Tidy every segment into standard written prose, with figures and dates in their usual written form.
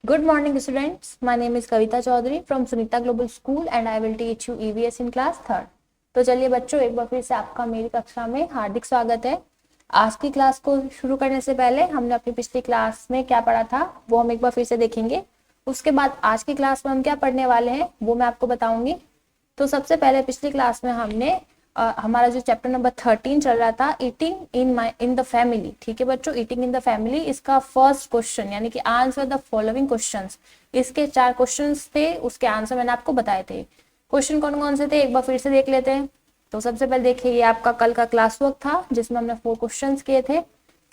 Good morning students, my name is Kavita Chaudhary from Sunita Global School and I will teach you EVS in class 3rd। तो चलिए बच्चों, एक बार फिर से आपका मेरी कक्षा में हार्दिक स्वागत है। आज की क्लास को शुरू करने से पहले हमने अपनी पिछली क्लास में क्या पढ़ा था वो हम एक बार फिर से देखेंगे। उसके बाद आज की क्लास में हम क्या पढ़ने वाले हैं वो मैं आपको बताऊंगी। तो सबसे पहले पिछली क्लास में हमने हमारा जो चैप्टर नंबर 13 चल रहा था, ईटिंग इन द फैमिली। ठीक है बच्चों, ईटिंग इन द फैमिली इसका फर्स्ट क्वेश्चन यानी कि आंसर द फॉलोइंग क्वेश्चंस, इसके 4 क्वेश्चंस थे, उसके आंसर मैंने आपको बताए थे। क्वेश्चन कौन कौन से थे एक बार फिर से देख लेते हैं। तो सबसे पहले देखिए, ये आपका कल का क्लास वर्क था जिसमें हमने 4 क्वेश्चन किए थे।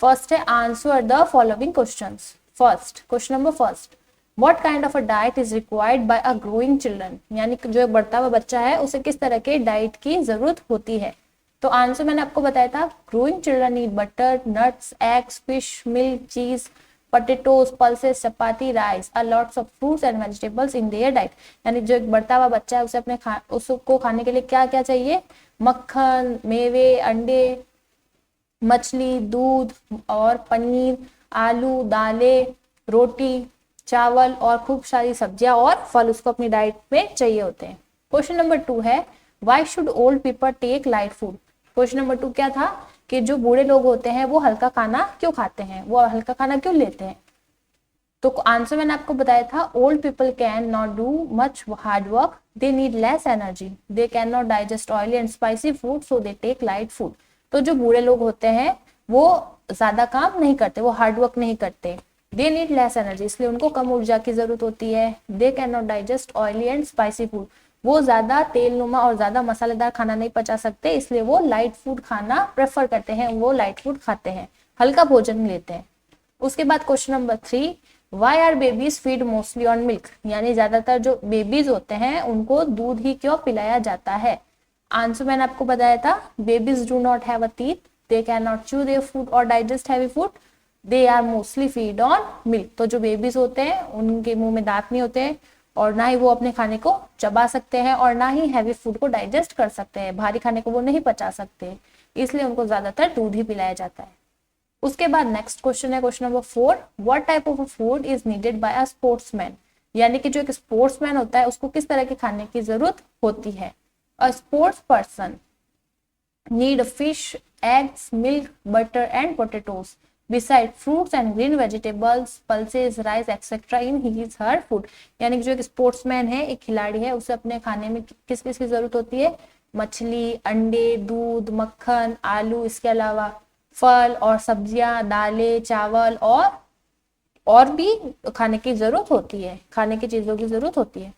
फर्स्ट है answer the following question. First question number first, What kind of a diet is required by a growing children? यानी कि जो एक बढ़ता हुआ बच्चा है उसे किस तरह के डाइट की जरूरत होती है। तो आंसर मैंने आपको बताया था, growing children need butter, nuts, eggs, fish, milk, cheese, potatoes, pulses, chapati, rice, a lots of fruits and vegetables in their diet. यानी जो एक बढ़ता हुआ बच्चा है उसे उसको खाने के लिए क्या क्या चाहिए, मक्खन, मेवे, अंडे, मछली, दूध और पनीर, आलू, दालें, रोटी, चावल और खूब सारी सब्जियां और फल उसको अपनी डाइट में चाहिए होते हैं। क्वेश्चन नंबर 2 है, why should old people take light food. Question number 2 क्या था कि जो बूढ़े लोग होते हैं वो हल्का खाना क्यों खाते हैं, वो हल्का खाना क्यों लेते हैं। तो आंसर मैंने आपको बताया था, old people can not do much hard work, they need less energy, they can not digest oily and spicy food, so they take light food. तो जो बूढ़े लोग होते हैं वो ज्यादा काम नहीं करते, वो हार्ड वर्क नहीं करते। दे नीड लेस एनर्जी, इसलिए उनको कम ऊर्जा की जरूरत होती है। दे can not digest oily and spicy food, वो ज्यादा तेल नुमा और ज्यादा मसालेदार खाना नहीं पचा सकते, इसलिए वो लाइट फूड खाना प्रेफर करते हैं, वो लाइट फूड खाते हैं, हल्का भोजन लेते हैं। उसके बाद question number 3, why are babies feed mostly on milk. यानी ज्यादातर जो बेबीज होते हैं उनको दूध ही क्यों पिलाया जाता है। आंसर मैंने आपको बताया था, babies do not have a teeth, they can not chew their food और digest heavy food, they are mostly feed on milk. तो जो बेबीज होते हैं उनके मुंह में दांत नहीं होते हैं और ना ही वो अपने खाने को चबा सकते हैं और ना ही हैवी फूड को डाइजेस्ट कर सकते हैं, भारी खाने को वो नहीं पचा सकते, इसलिए उनको ज्यादातर दूध ही पिलाया जाता है। उसके बाद नेक्स्ट क्वेश्चन है question number 4, what type of food is needed bye a sportsman. यानी कि जो एक स्पोर्ट्समैन होता है उसको किस तरह के खाने की जरूरत होती है। A sports person need fish, eggs, milk, butter and potatoes beside fruits and green vegetables, pulses, rice, etc. in his her food। यानी कि जो एक स्पोर्ट्समैन है, एक खिलाड़ी है, उसे अपने खाने में किस किस की जरूरत होती है, मछली, अंडे, दूध, मक्खन, आलू, इसके अलावा फल और सब्जियां, दालें, चावल और भी खाने की जरूरत होती है, खाने की चीजों की जरूरत होती है।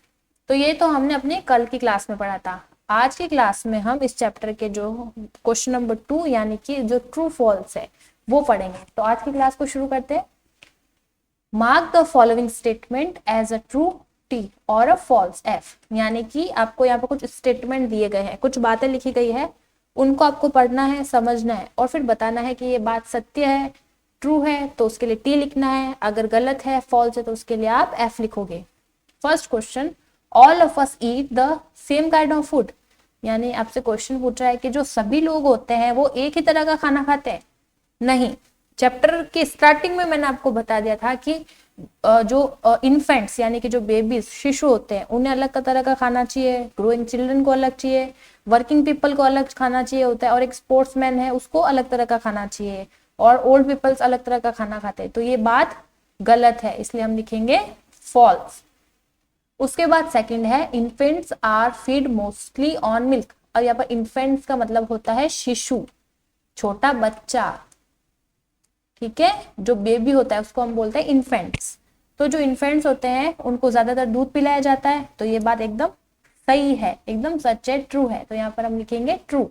तो ये तो हमने अपने कल की क्लास में पढ़ा था। आज की क्लास में हम इस चैप्टर के जो क्वेश्चन नंबर 2 यानी कि जो ट्रू फॉल्स है वो पढ़ेंगे। तो आज की क्लास को शुरू करते हैं। Mark the following statement as a true T और अ फॉल्स एफ। यानी कि आपको यहाँ पर कुछ स्टेटमेंट दिए गए हैं, कुछ बातें लिखी गई है, उनको आपको पढ़ना है, समझना है और फिर बताना है कि ये बात सत्य है, ट्रू है तो उसके लिए टी लिखना है, अगर गलत है, फॉल्स है तो उसके लिए आप एफ लिखोगे। First question, all of us eat the same kind of food. यानी आपसे क्वेश्चन पूछ रहा है कि जो सभी लोग होते हैं वो एक ही तरह का खाना खाते हैं। नहीं, चैप्टर के स्टार्टिंग में मैंने आपको बता दिया था कि जो इन्फेंट्स यानी कि जो बेबीज, शिशु होते हैं, उन्हें अलग तरह का खाना चाहिए, ग्रोइंग चिल्ड्रन को अलग चाहिए, वर्किंग पीपल को अलग खाना चाहिए होता है और एक स्पोर्ट्समैन है उसको अलग तरह का खाना चाहिए और ओल्ड पीपल्स अलग तरह का खाना खाते हैं। तो ये बात गलत है, इसलिए हम लिखेंगे फॉल्स। उसके बाद सेकंड है, infants are feed mostly on milk. और यहाँ पर इन्फेंट्स का मतलब होता है शिशु, छोटा बच्चा। ठीक है, जो बेबी होता है उसको हम बोलते हैं इन्फेंट्स। तो जो इन्फेंट्स होते हैं उनको ज्यादातर दूध पिलाया जाता है, तो ये बात एकदम सही है, एकदम सच है, ट्रू है, तो यहाँ पर हम लिखेंगे ट्रू।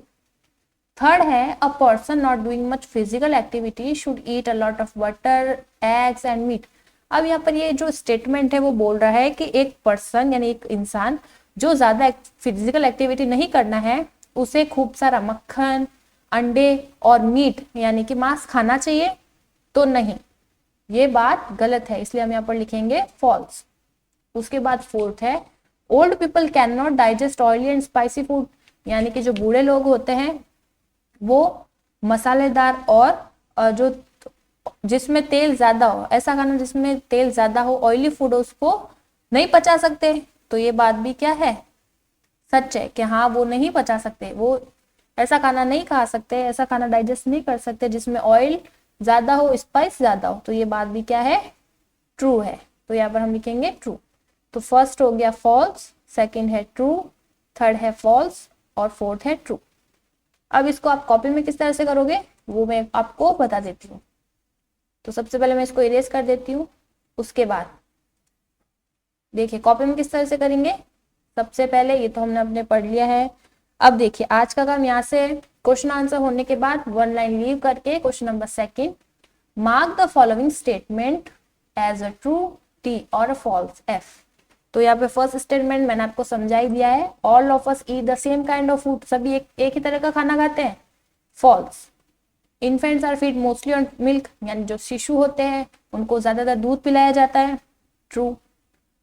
थर्ड है, a person not doing much physical activity should eat a lot of butter, eggs and meat. अब यहाँ पर ये जो स्टेटमेंट है वो बोल रहा है कि एक पर्सन यानी एक इंसान जो ज्यादा फिजिकल एक्टिविटी नहीं करना है उसे खूब सारा मक्खन, अंडे और मीट यानी कि मांस खाना चाहिए। तो नहीं, ये बात गलत है, इसलिए हम यहाँ पर लिखेंगे फॉल्स। उसके बाद फोर्थ है, old people can not digest oily and spicy food. यानी कि जो बूढ़े लोग होते हैं वो मसालेदार और जो जिसमें तेल ज्यादा हो, ऐसा खाना जिसमें तेल ज्यादा हो, ऑयली फूड हो, उसको नहीं पचा सकते। तो ये बात भी क्या है, सच है कि हाँ वो नहीं पचा सकते, वो ऐसा खाना नहीं खा सकते, ऐसा खाना डाइजेस्ट नहीं कर सकते जिसमें ऑयल ज्यादा हो, स्पाइस ज्यादा हो। तो ये बात भी क्या है, ट्रू है। तो यहाँ पर हम लिखेंगे ट्रू। तो फर्स्ट हो गया फॉल्स, सेकंड है ट्रू, थर्ड है फॉल्स और फोर्थ है ट्रू। अब इसको आप कॉपी में किस तरह से करोगे वो मैं आपको बता देती हूँ। तो सबसे पहले मैं इसको इरेज कर देती हूँ, उसके बाद देखिए कॉपी में किस तरह से करेंगे। सबसे पहले ये तो हमने अपने पढ़ लिया है। अब देखिए आज का काम यहाँ से क्वेश्चन आंसर होने के बाद वन लाइन लीव करके question number second, mark the following statement as a true T और अ फॉल्स एफ। तो यहाँ पे फर्स्ट स्टेटमेंट मैंने आपको समझा ही दिया है, all of us eat the same kind of food, सभी एक ही तरह का खाना खाते हैं, false. Infants are feed mostly on milk, यानी जो शिशु होते हैं उनको ज्यादातर दूध पिलाया जाता है, ट्रू।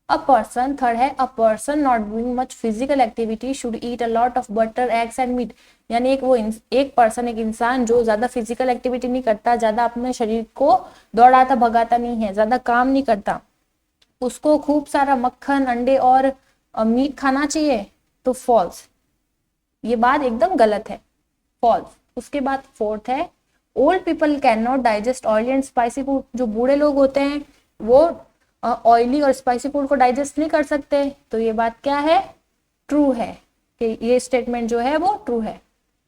अ पर्सन, थर्ड है a person not doing much physical activity should eat a lot of butter eggs and meat, यानी एक पर्सन, एक इंसान जो ज्यादा फिजिकल एक्टिविटी नहीं करता, ज्यादा अपने शरीर को दौड़ाता भगाता नहीं है, ज्यादा काम नहीं करता, उसको खूब सारा मक्खन, अंडे और मीट खाना चाहिए, तो फॉल्स। ये बात एकदम गलत है, फॉल्स। उसके बाद फोर्थ है old people can not digest oily and spicy food, जो बूढ़े लोग होते हैं वो ऑयली और स्पाइसी फूड को डाइजेस्ट नहीं कर सकते। तो ये बात क्या है, ट्रू है, कि ये स्टेटमेंट जो है वो ट्रू है।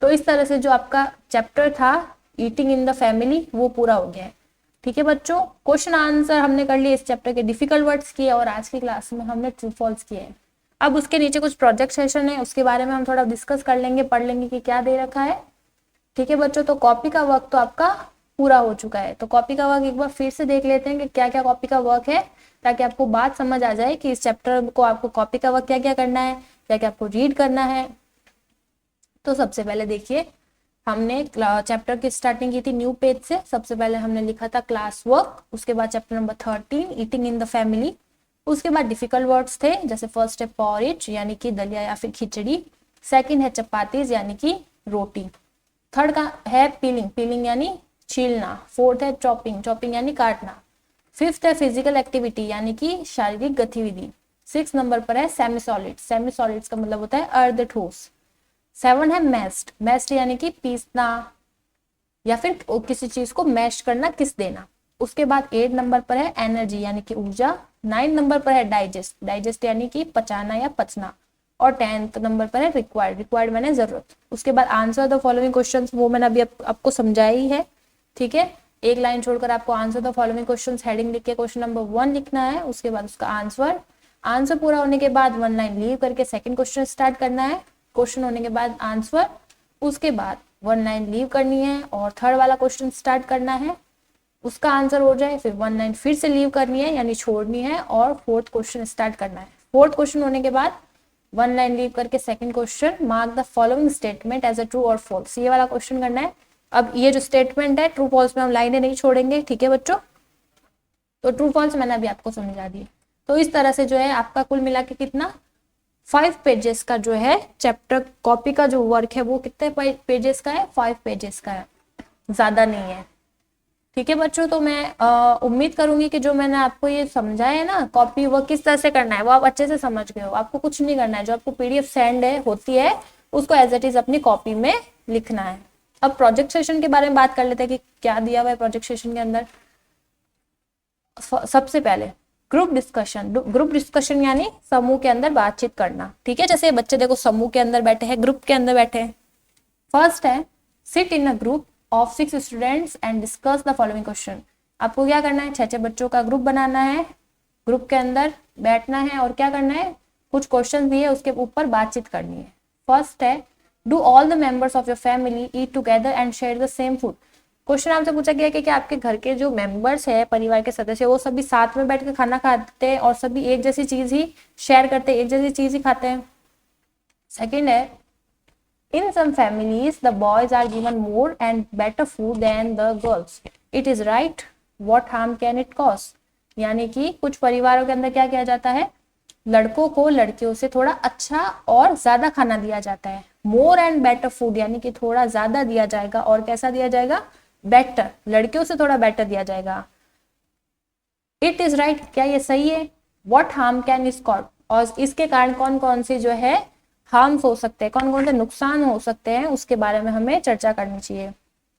तो इस तरह से जो आपका चैप्टर था ईटिंग इन द फैमिली वो पूरा हो गया है। ठीक है बच्चों, क्वेश्चन आंसर हमने कर लिए, इस चैप्टर के डिफिकल्ट वर्ड्स किए और आज की क्लास में हमने ट्रू फॉल्स किए हैं। अब उसके नीचे कुछ प्रोजेक्ट सेशन है, उसके बारे में हम थोड़ा डिस्कस कर लेंगे, पढ़ लेंगे कि क्या दे रखा है। ठीक है बच्चों, तो कॉपी का वर्क तो आपका पूरा हो चुका है, तो कॉपी का वर्क एक बार फिर से देख लेते हैं कि क्या क्या कॉपी का वर्क है, ताकि आपको बात समझ आ जाए कि इस चैप्टर को आपको कॉपी का वर्क क्या क्या करना है, क्या क्या आपको रीड करना है। तो सबसे पहले देखिए हमने चैप्टर की स्टार्टिंग की थी न्यू पेज से। सबसे पहले हमने लिखा था क्लास वर्क, उसके बाद chapter number 13 eating in the family, उसके बाद डिफिकल्ट वर्ड्स थे, जैसे फर्स्ट है पॉरिज यानी कि दलिया या फिर खिचड़ी, सेकंड है चपातीज यानी कि रोटी, थर्ड का है पीलिंग, पीलिंग यानी छीलना, फोर्थ है चॉपिंग, चॉपिंग यानी काटना, फिफ्थ है फिजिकल एक्टिविटी यानी कि शारीरिक गतिविधि, सिक्स नंबर पर है सेमी सॉलिड, सेमी सॉलिड्स का मतलब होता है अर्ध ठोस, सेवन है मैस्ड, मैस्ड यानी कि पीसना या फिर किसी चीज को मैश करना, किस देना। उसके बाद 8 नंबर पर है एनर्जी यानी कि ऊर्जा, 9 नंबर पर है डाइजेस्ट, डाइजेस्ट यानी कि पचाना या पचना, और 10th नंबर पर है रिक्वायर्ड, रिक्वायर्ड मैंने जरूरत। उसके बाद आंसर द फॉलोइंग क्वेश्चंस, वो मैंने अभी आपको समझाया ही है। ठीक है, एक लाइन छोड़कर आपको answer the following questions heading लिख के क्वेश्चन नंबर 1 लिखना है, उसके बाद उसका आंसर, आंसर पूरा होने के बाद वन लाइन लीव करके सेकंड क्वेश्चन स्टार्ट करना है, क्वेश्चन होने के बाद आंसर, उसके बाद वन लाइन लीव करनी है और थर्ड वाला क्वेश्चन स्टार्ट करना है, उसका आंसर हो जाए, फिर वन लाइन फिर से लीव करनी है यानी छोड़नी है और फोर्थ क्वेश्चन स्टार्ट करना है। फोर्थ क्वेश्चन होने के बाद वन लाइन लीव करके second question, mark the following statement as a true और फॉल्स, ये वाला क्वेश्चन करना है। अब ये जो स्टेटमेंट है ट्रू फॉल्स में हम लाइनें नहीं छोड़ेंगे, ठीक है बच्चों। तो ट्रू फॉल्स मैंने अभी आपको समझा दी। तो इस तरह से जो है आपका कुल मिला के कितना 5 पेजेस का जो है चैप्टर कॉपी का जो वर्क है वो कितने पेजेस का है, 5 पेजेस का है, ज्यादा नहीं है। ठीक है बच्चों, तो मैं उम्मीद करूंगी कि जो मैंने आपको ये समझाया है ना कॉपी वर्क किस तरह से करना है वो आप अच्छे से समझ गए हो। आपको कुछ नहीं करना है, जो आपको पीडीएफ सेंड है होती है उसको एज इट इज अपनी कॉपी में लिखना है। अब प्रोजेक्ट सेशन के बारे में बात कर लेते हैं कि क्या दिया हुआ है प्रोजेक्ट सेशन के अंदर। सबसे पहले ग्रुप डिस्कशन, ग्रुप डिस्कशन यानी समूह के अंदर बातचीत करना। ठीक है, जैसे बच्चे देखो समूह के अंदर बैठे हैं, ग्रुप के अंदर बैठे हैं। फर्स्ट है sit in a group of 6 students and discuss the following question. आपको क्या करना है, 6 बच्चों का ग्रुप बनाना है, ग्रुप के अंदर बैठना है और क्या करना है, कुछ क्वेश्चन दिए उसके ऊपर बातचीत करनी है। फर्स्ट है do all the members of your family eat together and share the same food. Question आपसे पूछा गया कि क्या आपके घर के जो मेंबर्स है, परिवार के सदस्य, वो सभी साथ में बैठ के खाना खाते हैं और सभी एक जैसी चीज ही शेयर करते हैं, एक जैसी चीज ही खाते हैं। सेकेंड है in some families the boys are given more and better food than the girls, it is right, what harm can it cause। यानी कि कुछ परिवारों के अंदर क्या किया जाता है, लड़कों को लड़कियों से थोड़ा अच्छा और ज्यादा खाना दिया जाता है, मोर एंड बेटर फूड यानी कि थोड़ा ज्यादा दिया जाएगा और कैसा दिया जाएगा, बेटर, लड़कियों से थोड़ा बेटर दिया जाएगा। इट इज राइट, क्या ये सही है? What harm can is cause, और इसके कारण कौन कौन से जो है हार्म्स हो सकते हैं, कौन कौन से नुकसान हो सकते हैं, उसके बारे में हमें चर्चा करनी चाहिए।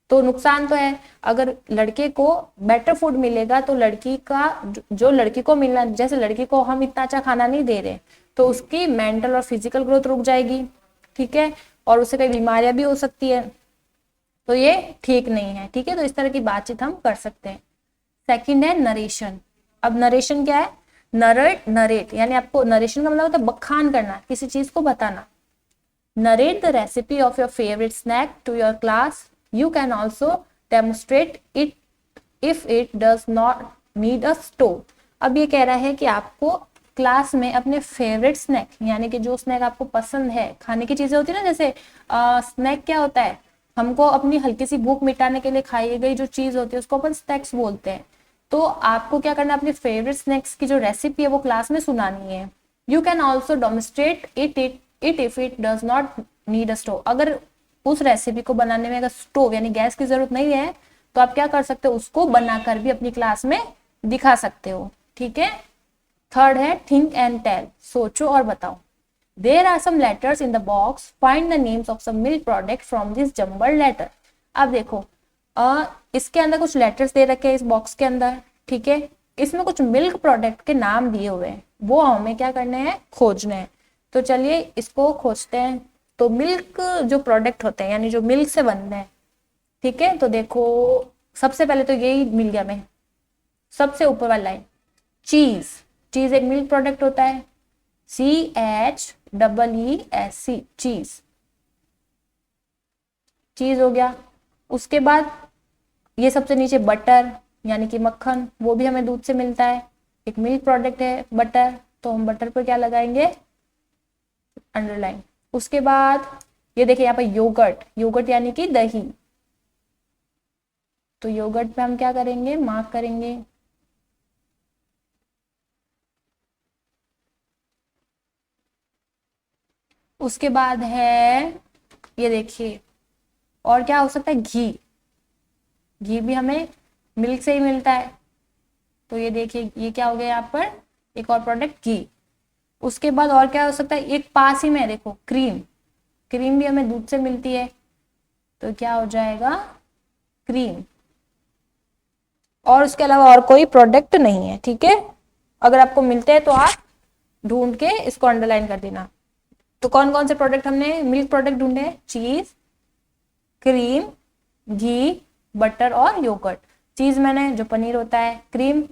तो नुकसान तो है, अगर लड़के को बेटर फूड मिलेगा तो लड़की का जो लड़की को मिलना, जैसे लड़की को हम इतना अच्छा खाना नहीं दे रहे तो उसकी मेंटल और फिजिकल ग्रोथ रुक जाएगी, ठीक है, और उससे कई बीमारियां भी हो सकती है, तो ये ठीक नहीं है, ठीक है। तो इस तरह की बातचीत हम कर सकते हैं। सेकंड है नरेशन। अब नरेशन क्या है? नरेट यानी आपको नरेशन का मतलब होता है बखान करना, किसी चीज को बताना। Narrate the recipe of your favorite snack to your class. You can also demonstrate it if it does not need a stove. अब ये कह रहा है कि आपको क्लास में अपने फेवरेट स्नैक, यानी कि जो स्नैक आपको पसंद है, खाने की चीजें होती है ना, जैसे स्नैक क्या होता है, हमको अपनी हल्की सी भूख मिटाने के लिए खाई गई जो चीज होती है उसको अपन स्नैक्स बोलते हैं। तो आपको क्या करना है, अपने फेवरेट स्नैक्स की जो रेसिपी है वो क्लास में सुनानी है। You can also demonstrate it if it does not need a stove. अगर उस रेसिपी को बनाने में अगर स्टोव यानी गैस की जरूरत नहीं है तो आप क्या कर सकते हो, उसको बनाकर भी अपनी क्लास में दिखा सकते हो, ठीक है। थर्ड है थिंक एंड टेल, सोचो और बताओ। There are some letters in the box, find the names of some milk product from this jumbled letter. अब देखो इसके अंदर कुछ लेटर्स दे रखे हैं इस बॉक्स के अंदर, ठीक है, इसमें कुछ मिल्क प्रोडक्ट के नाम दिए हुए हैं, वो हमें क्या करने हैं, खोजने हैं। तो चलिए इसको खोजते हैं। तो मिल्क जो प्रोडक्ट होते हैं यानी जो मिल्क से बनते हैं, ठीक है, तो देखो सबसे पहले तो यही मिल गया हमें, सबसे ऊपर वाला लाइन चीज। चीज एक मिल्क प्रोडक्ट होता है, CHEESC, चीज, चीज हो गया। उसके बाद ये सबसे नीचे बटर यानी कि मक्खन, वो भी हमें दूध से मिलता है, एक मिल्क प्रोडक्ट है बटर, तो हम बटर पर क्या लगाएंगे, अंडरलाइन। उसके बाद ये देखिए यहाँ पर योगर्ट, योगर्ट यानी कि दही, तो योगर्ट पे हम क्या करेंगे, मार्क करेंगे। उसके बाद है ये देखिए, और क्या हो सकता है, घी, घी भी हमें मिल्क से ही मिलता है, तो ये देखिए ये क्या हो गया यहाँ पर, एक और प्रोडक्ट घी। उसके बाद और क्या हो सकता है, एक पास ही में देखो क्रीम, क्रीम भी हमें दूध से मिलती है, तो क्या हो जाएगा, क्रीम। और उसके अलावा और कोई प्रोडक्ट नहीं है, ठीक है। अगर आपको मिलते हैं तो आप ढूंढ के इसको अंडरलाइन कर देना। तो कौन कौन से प्रोडक्ट हमने मिल्क प्रोडक्ट ढूंढे, चीज, क्रीम, घी, बटर और योगर्ट। चीज मैंने जो पनीर होता है, क्रीम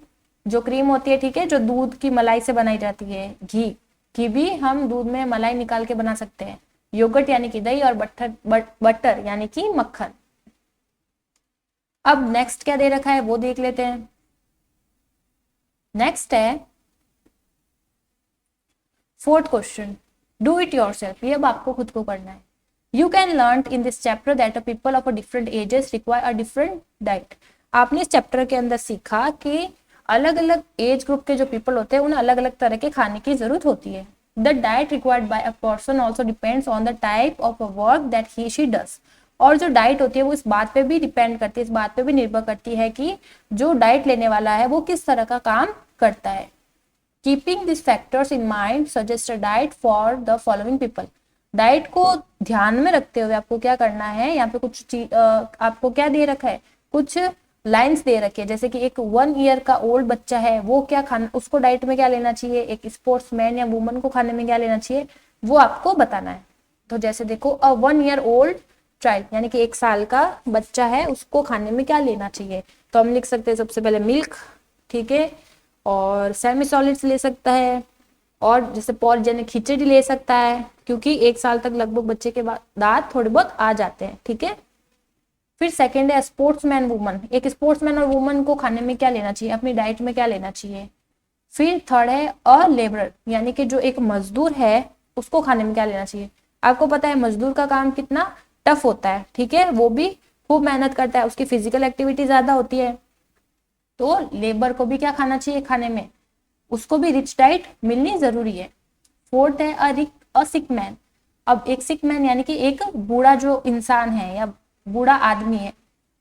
जो क्रीम होती है, ठीक है, जो दूध की मलाई से बनाई जाती है, घी, घी भी हम दूध में मलाई निकाल के बना सकते हैं, योगर्ट यानी कि दही, और बटर यानी कि मक्खन। अब नेक्स्ट क्या दे रखा है वो देख लेते हैं। नेक्स्ट है fourth question, do it yourself, ये अब आपको खुद को करना है। You can learn in this chapter that people of different ages require a different diet. आपने इस चैप्टर के अंदर सीखा कि अलग अलग एज ग्रुप के जो पीपल होते हैं उन्हें अलग अलग तरह के खाने की जरूरत होती है। The diet required by a person also depends on the type of work that he she does. और जो डाइट होती है वो इस बात पे भी डिपेंड करती है, इस बात पे भी निर्भर करती है कि जो डाइट लेने वाला है वो किस तरह का काम करता है। Keeping this factors in mind suggest a diet for the following people. Diet को ध्यान में रखते हुए आपको क्या करना है, यहाँ पे कुछ चीज आपको क्या दे रखा है, कुछ लाइंस दे रखी है, जैसे कि एक 1 ईयर का ओल्ड बच्चा है वो क्या खाना, उसको डाइट में क्या लेना चाहिए, एक स्पोर्ट्समैन या वुमन को खाने में क्या लेना चाहिए, वो आपको बताना है। तो जैसे देखो 1 ईयर ओल्ड चाइल्ड यानी कि 1 साल का बच्चा है, उसको खाने में क्या लेना चाहिए, तो हम लिख सकते हैं सबसे पहले मिल्क, ठीक है, और सेमी सॉलिड्स ले सकता है, और जैसे पॉलीजेनिक खिचड़ी ले सकता है, क्योंकि 1 साल तक लगभग बच्चे के दांत थोड़े बहुत आ जाते हैं, ठीक है। फिर सेकंड है स्पोर्ट्समैन वुमन, एक स्पोर्ट्समैन और वुमन को खाने में क्या लेना चाहिए, अपनी डाइट में क्या लेना चाहिए। फिर थर्ड है अ लेबरर, यानी कि जो एक मजदूर है उसको खाने में क्या लेना चाहिए। आपको पता है मजदूर का काम कितना टफ होता है, ठीक है, वो भी खूब मेहनत करता है, उसकी फिजिकल एक्टिविटी ज्यादा होती है, तो लेबर को भी क्या खाना चाहिए खाने में, उसको भी रिच डाइट मिलनी जरूरी है। फोर्थ है अ सिक मैन। अब एक सिक मैन यानी कि एक बूढ़ा जो इंसान है या बूढ़ा आदमी है,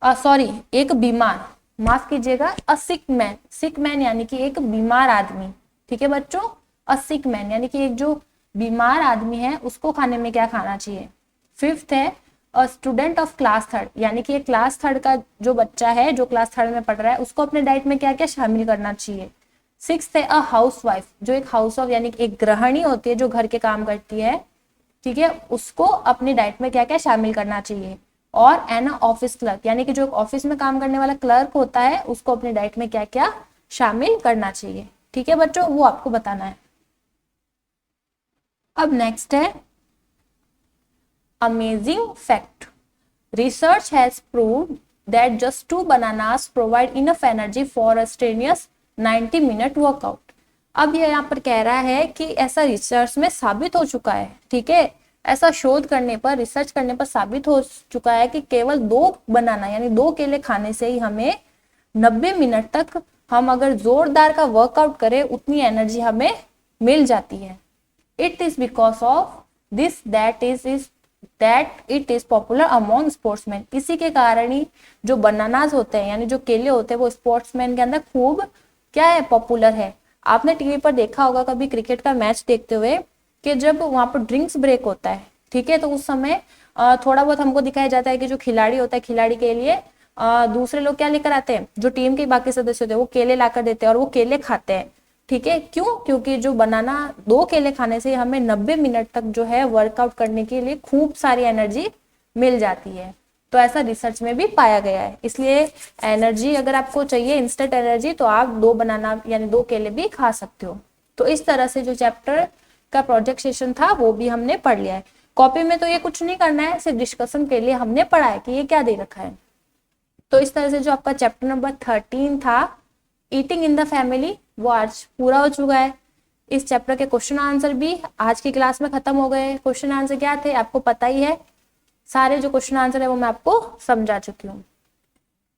सॉरी, एक बीमार, माफ कीजिएगा, अ सिक मैन यानी कि एक बीमार आदमी। ठीक है बच्चों, अ सिक मैन यानी कि एक जो बीमार आदमी है उसको खाने में क्या खाना चाहिए। फिफ्थ है a student of class third, यानी कि एक क्लास थर्ड का जो बच्चा है जो क्लास थर्ड में पढ़ रहा है उसको अपने डाइट में क्या क्या शामिल करना चाहिए। सिक्स्थ है अ हाउस वाइफ, जो एक हाउस वाइफ यानी कि एक गृहिणी होती है जो घर के काम करती है, ठीक है, उसको अपनी डाइट में क्या क्या शामिल करना चाहिए। और एन ऑफिस क्लर्क, यानी कि जो ऑफिस में काम करने वाला क्लर्क होता है उसको अपनी डाइट में क्या क्या शामिल करना चाहिए। ठीक है बच्चों, वो आपको बताना है। अब नेक्स्ट है amazing fact, research has proved that just 2 bananas provide enough energy for a strenuous 90-minute workout. अब ये यहाँ पर कह रहा है कि ऐसा रिसर्च में साबित हो चुका है, ठीक है, ऐसा शोध करने पर, रिसर्च करने पर साबित हो चुका है कि केवल 2 बनाना यानी 2 केले खाने से ही हमें 90 मिनट तक, हम अगर जोरदार का वर्कआउट करें उतनी एनर्जी हमें मिल जाती है। It is because of this that it is popular among sportsman. इसी के कारण ही जो बनानास होते हैं यानी जो केले होते हैं वो स्पोर्ट्समैन के अंदर खूब क्या है, पॉपुलर है। आपने टीवी पर देखा होगा कभी क्रिकेट का मैच देखते हुए कि जब वहां पर ड्रिंक्स ब्रेक होता है, ठीक है, तो उस समय थोड़ा बहुत हमको दिखाया जाता है कि जो खिलाड़ी होता है, खिलाड़ी के लिए दूसरे लोग क्या लेकर आते हैं, जो टीम के बाकी सदस्य होते हैं वो केले लाकर देते हैं और वो केले खाते हैं। ठीक है, क्यों, क्योंकि जो बनाना 2 केले खाने से हमें 90 मिनट तक जो है वर्कआउट करने के लिए खूब सारी एनर्जी मिल जाती है। तो ऐसा रिसर्च में भी पाया गया है। इसलिए एनर्जी अगर आपको चाहिए, इंस्टेंट एनर्जी, तो आप 2 बनाना यानी 2 केले भी खा सकते हो। तो इस तरह से जो चैप्टर का प्रोजेक्ट सेशन था वो भी हमने पढ़ लिया है। कॉपी में तो ये कुछ नहीं करना है, सिर्फ डिस्कशन के लिए हमने पढ़ा है कि ये क्या दे रखा है। तो इस तरह से जो आपका चैप्टर नंबर 13 था ईटिंग इन द फैमिली वो आज पूरा हो चुका है। इस चैप्टर के क्वेश्चन आंसर भी आज की क्लास में खत्म हो गए। क्वेश्चन आंसर क्या थे आपको पता ही है, सारे जो क्वेश्चन आंसर है वो मैं आपको समझा चुकी हूँ।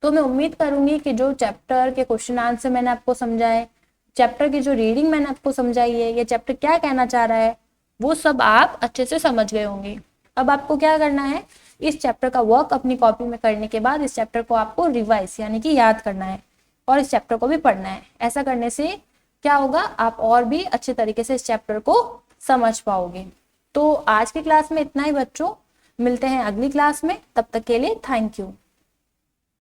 तो मैं उम्मीद करूंगी कि जो चैप्टर के क्वेश्चन आंसर मैंने आपको समझाए, चैप्टर की जो रीडिंग मैंने आपको समझाई है, ये चैप्टर क्या कहना चाह रहा है, वो सब आप अच्छे से समझ गए होंगे। अब आपको क्या करना है, इस चैप्टर का वर्क अपनी कॉपी में करने के बाद इस चैप्टर को आपको रिवाइज यानी कि याद करना है और इस चैप्टर को भी पढ़ना है। ऐसा करने से क्या होगा, आप और भी अच्छे तरीके से इस चैप्टर को समझ पाओगे। तो आज की क्लास में इतना ही बच्चों, मिलते हैं अगली क्लास में, तब तक के लिए थैंक यू।